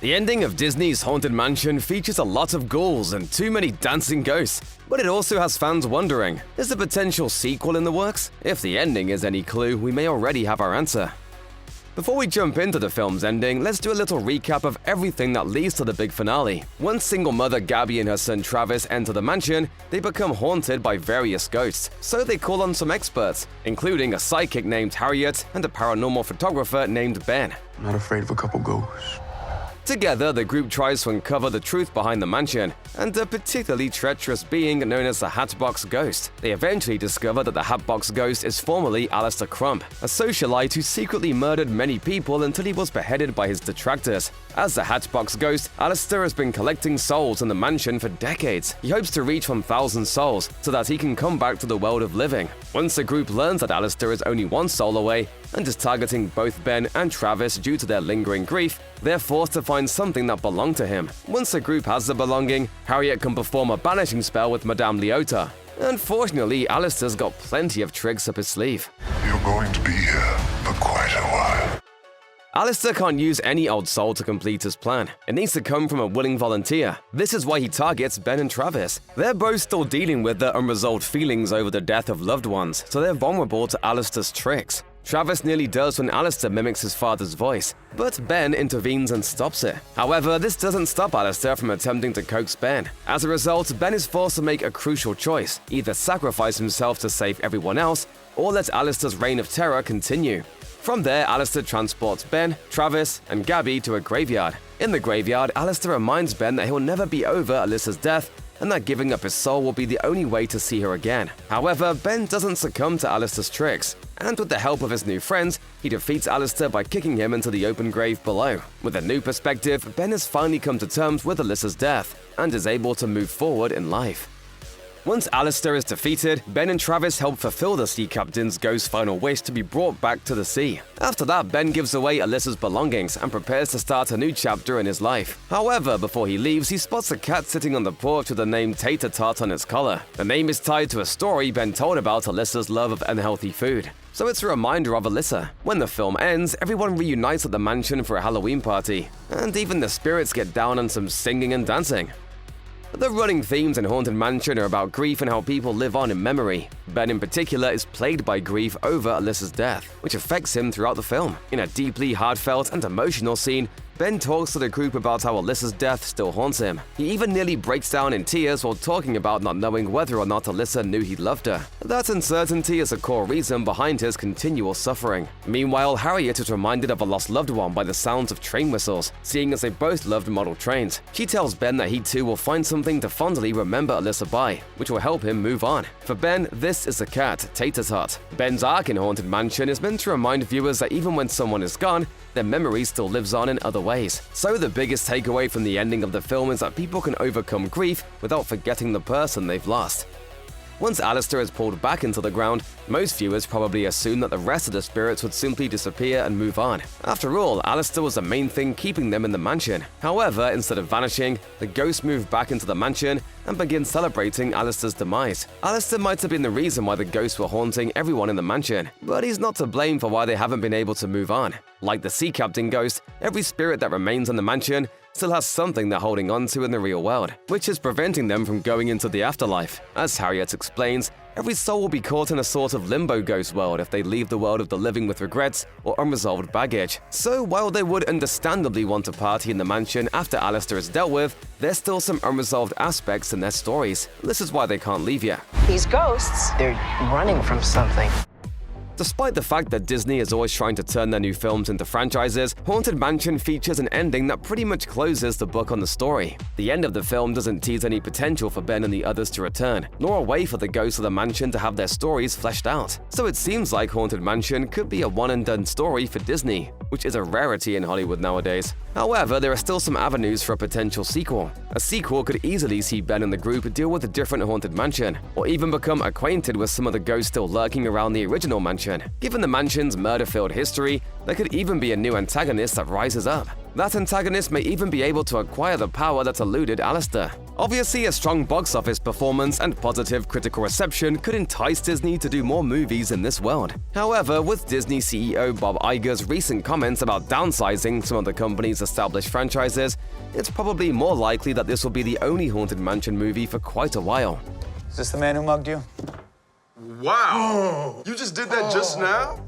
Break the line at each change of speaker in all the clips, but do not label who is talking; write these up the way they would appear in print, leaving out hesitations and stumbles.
The ending of Disney's Haunted Mansion features a lot of ghouls and too many dancing ghosts, but it also has fans wondering, is a potential sequel in the works? If the ending is any clue, we may already have our answer. Before we jump into the film's ending, let's do a little recap of everything that leads to the big finale. Once single mother Gabby and her son Travis enter the mansion, they become haunted by various ghosts, so they call on some experts, including a psychic named Harriet and a paranormal photographer named Ben.
I'm not afraid of a couple ghosts.
Together, the group tries to uncover the truth behind the mansion and a particularly treacherous being known as the Hatbox Ghost. They eventually discover that the Hatbox Ghost is formerly Alistair Crump, a socialite who secretly murdered many people until he was beheaded by his detractors. As the Hatbox Ghost, Alistair has been collecting souls in the mansion for decades. He hopes to reach 1,000 souls so that he can come back to the world of living. Once the group learns that Alistair is only one soul away and is targeting both Ben and Travis due to their lingering grief, they're forced to find something that belonged to him. Once the group has the belonging, Harriet can perform a banishing spell with Madame Leota. Unfortunately, Alistair's got plenty of tricks up his sleeve.
You're going to be here for quite a while.
Alistair can't use any old soul to complete his plan. It needs to come from a willing volunteer. This is why he targets Ben and Travis. They're both still dealing with their unresolved feelings over the death of loved ones, so they're vulnerable to Alistair's tricks. Travis nearly does when Alistair mimics his father's voice, but Ben intervenes and stops it. However, this doesn't stop Alistair from attempting to coax Ben. As a result, Ben is forced to make a crucial choice, either sacrifice himself to save everyone else, or let Alistair's reign of terror continue. From there, Alistair transports Ben, Travis, and Gabby to a graveyard. In the graveyard, Alistair reminds Ben that he'll never be over Alyssa's death, and that giving up his soul will be the only way to see her again. However, Ben doesn't succumb to Alistair's tricks, and with the help of his new friends, he defeats Alistair by kicking him into the open grave below. With a new perspective, Ben has finally come to terms with Alyssa's death, and is able to move forward in life. Once Alistair is defeated, Ben and Travis help fulfill the sea captain's ghost final wish to be brought back to the sea. After that, Ben gives away Alyssa's belongings and prepares to start a new chapter in his life. However, before he leaves, he spots a cat sitting on the porch with the name Tater Tart on its collar. The name is tied to a story Ben told about Alyssa's love of unhealthy food, so it's a reminder of Alyssa. When the film ends, everyone reunites at the mansion for a Halloween party, and even the spirits get down on some singing and dancing. The running themes in Haunted Mansion are about grief and how people live on in memory. Ben in particular is plagued by grief over Alyssa's death, which affects him throughout the film. In a deeply heartfelt and emotional scene, Ben talks to the group about how Alyssa's death still haunts him. He even nearly breaks down in tears while talking about not knowing whether or not Alyssa knew he loved her. That uncertainty is a core reason behind his continual suffering. Meanwhile, Harriet is reminded of a lost loved one by the sounds of train whistles, seeing as they both loved model trains. She tells Ben that he too will find something to fondly remember Alyssa by, which will help him move on. For Ben, this is the cat, Tater Tart. Ben's arc in Haunted Mansion is meant to remind viewers that even when someone is gone, their memory still lives on in other ways. So the biggest takeaway from the ending of the film is that people can overcome grief without forgetting the person they've lost. Once Alistair is pulled back into the ground, most viewers probably assume that the rest of the spirits would simply disappear and move on. After all, Alistair was the main thing keeping them in the mansion. However, instead of vanishing, the ghosts move back into the mansion and begin celebrating Alistair's demise. Alistair might have been the reason why the ghosts were haunting everyone in the mansion, but he's not to blame for why they haven't been able to move on. Like the sea captain ghost, every spirit that remains in the mansion still has something they're holding on to in the real world, which is preventing them from going into the afterlife. As Harriet explains, every soul will be caught in a sort of limbo ghost world if they leave the world of the living with regrets or unresolved baggage. So while they would understandably want to party in the mansion after Alistair is dealt with, there's still some unresolved aspects in their stories. This is why they can't leave yet.
These ghosts, they're running from something.
Despite the fact that Disney is always trying to turn their new films into franchises, Haunted Mansion features an ending that pretty much closes the book on the story. The end of the film doesn't tease any potential for Ben and the others to return, nor a way for the ghosts of the mansion to have their stories fleshed out. So it seems like Haunted Mansion could be a one-and-done story for Disney, which is a rarity in Hollywood nowadays. However, there are still some avenues for a potential sequel. A sequel could easily see Ben and the group deal with a different Haunted Mansion, or even become acquainted with some of the ghosts still lurking around the original mansion Mansion. Given the mansion's murder-filled history, there could even be a new antagonist that rises up. That antagonist may even be able to acquire the power that eluded Alistair. Obviously, a strong box office performance and positive critical reception could entice Disney to do more movies in this world. However, with Disney CEO Bob Iger's recent comments about downsizing some of the company's established franchises, it's probably more likely that this will be the only Haunted Mansion movie for quite a while.
Is this the man who mugged you?
Wow! You just did that just now?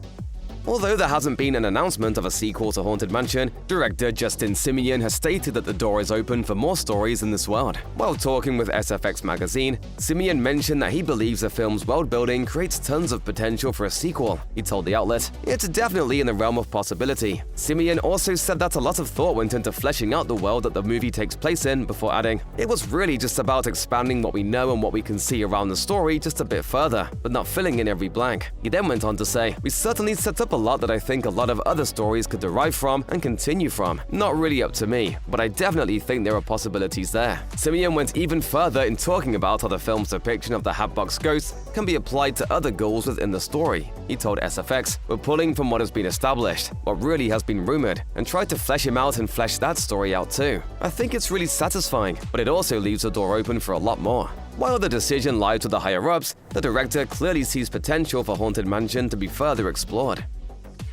Although there hasn't been an announcement of a sequel to Haunted Mansion, director Justin Simien has stated that the door is open for more stories in this world. While talking with SFX magazine, Simien mentioned that he believes the film's world building creates tons of potential for a sequel. He told the outlet, "It's definitely in the realm of possibility." Simien also said that a lot of thought went into fleshing out the world that the movie takes place in, before adding, "It was really just about expanding what we know and what we can see around the story just a bit further, but not filling in every blank." He then went on to say, "We certainly set up a lot that I think a lot of other stories could derive from and continue from. Not really up to me, but I definitely think there are possibilities there." Simien went even further in talking about how the film's depiction of the Hatbox Ghost can be applied to other ghouls within the story. He told SFX, "We're pulling from what has been established, what really has been rumored, and tried to flesh him out and flesh that story out too. I think it's really satisfying, but it also leaves the door open for a lot more." While the decision lies with the higher-ups, the director clearly sees potential for Haunted Mansion to be further explored.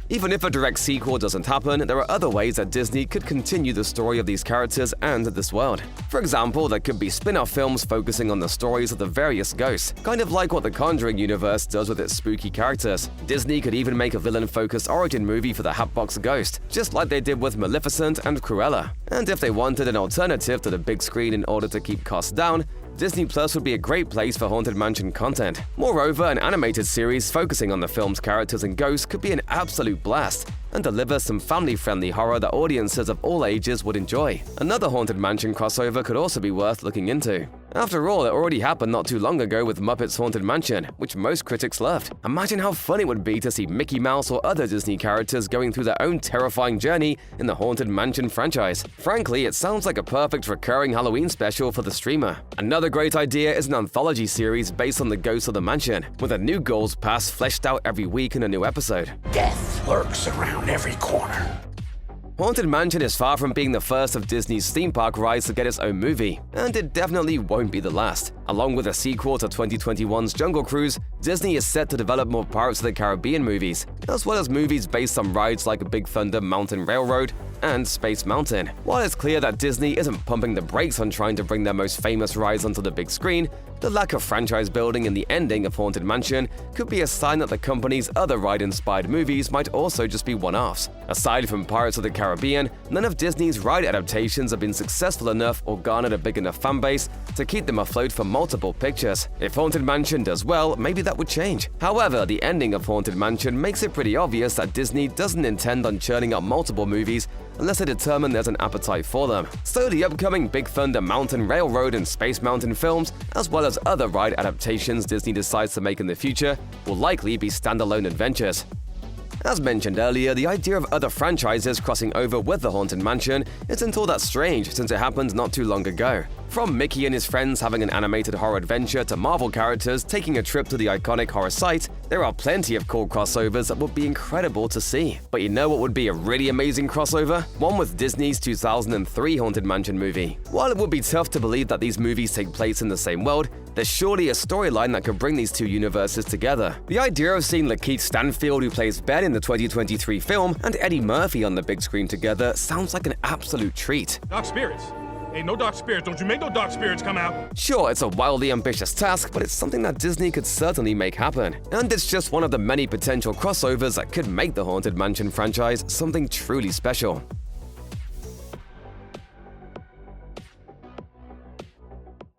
Even if a direct sequel doesn't happen, there are other ways that Disney could continue the story of these characters and this world. For example, there could be spin-off films focusing on the stories of the various ghosts, kind of like what the Conjuring universe does with its spooky characters. Disney could even make a villain-focused origin movie for the Hatbox Ghost, just like they did with Maleficent and Cruella. And if they wanted an alternative to the big screen in order to keep costs down, Disney Plus would be a great place for Haunted Mansion content. Moreover, an animated series focusing on the film's characters and ghosts could be an absolute blast and deliver some family-friendly horror that audiences of all ages would enjoy. Another Haunted Mansion crossover could also be worth looking into. After all, it already happened not too long ago with Muppets Haunted Mansion, which most critics loved. Imagine how fun it would be to see Mickey Mouse or other Disney characters going through their own terrifying journey in the Haunted Mansion franchise. Frankly, it sounds like a perfect recurring Halloween special for the streamer. Another great idea is an anthology series based on the ghosts of the mansion, with a new ghouls past fleshed out every week in a new episode.
Death lurks around every corner.
Haunted Mansion is far from being the first of Disney's theme park rides to get its own movie, and it definitely won't be the last. Along with a sequel to 2021's Jungle Cruise, Disney is set to develop more Pirates of the Caribbean movies, as well as movies based on rides like Big Thunder Mountain Railroad and Space Mountain. While it's clear that Disney isn't pumping the brakes on trying to bring their most famous rides onto the big screen, the lack of franchise building in the ending of Haunted Mansion could be a sign that the company's other ride-inspired movies might also just be one-offs. Aside from Pirates of the Caribbean, none of Disney's ride adaptations have been successful enough or garnered a big enough fanbase to keep them afloat for multiple pictures. If Haunted Mansion does well, maybe that would change. However, the ending of Haunted Mansion makes it pretty obvious that Disney doesn't intend on churning out multiple movies unless they determine there's an appetite for them. So the upcoming Big Thunder Mountain Railroad and Space Mountain films, as well as other ride adaptations Disney decides to make in the future, will likely be standalone adventures. As mentioned earlier, the idea of other franchises crossing over with the Haunted Mansion isn't all that strange since it happened not too long ago. From Mickey and his friends having an animated horror adventure to Marvel characters taking a trip to the iconic horror site, there are plenty of cool crossovers that would be incredible to see. But you know what would be a really amazing crossover? One with Disney's 2003 Haunted Mansion movie. While it would be tough to believe that these movies take place in the same world, there's surely a storyline that could bring these two universes together. The idea of seeing Lakeith Stanfield, who plays Ben in the 2023 film, and Eddie Murphy on the big screen together sounds like an absolute treat.
Dark spirits. Hey, no dark spirits. Don't you make no dark spirits come out.
Sure, it's a wildly ambitious task, but it's something that Disney could certainly make happen. And it's just one of the many potential crossovers that could make the Haunted Mansion franchise something truly special.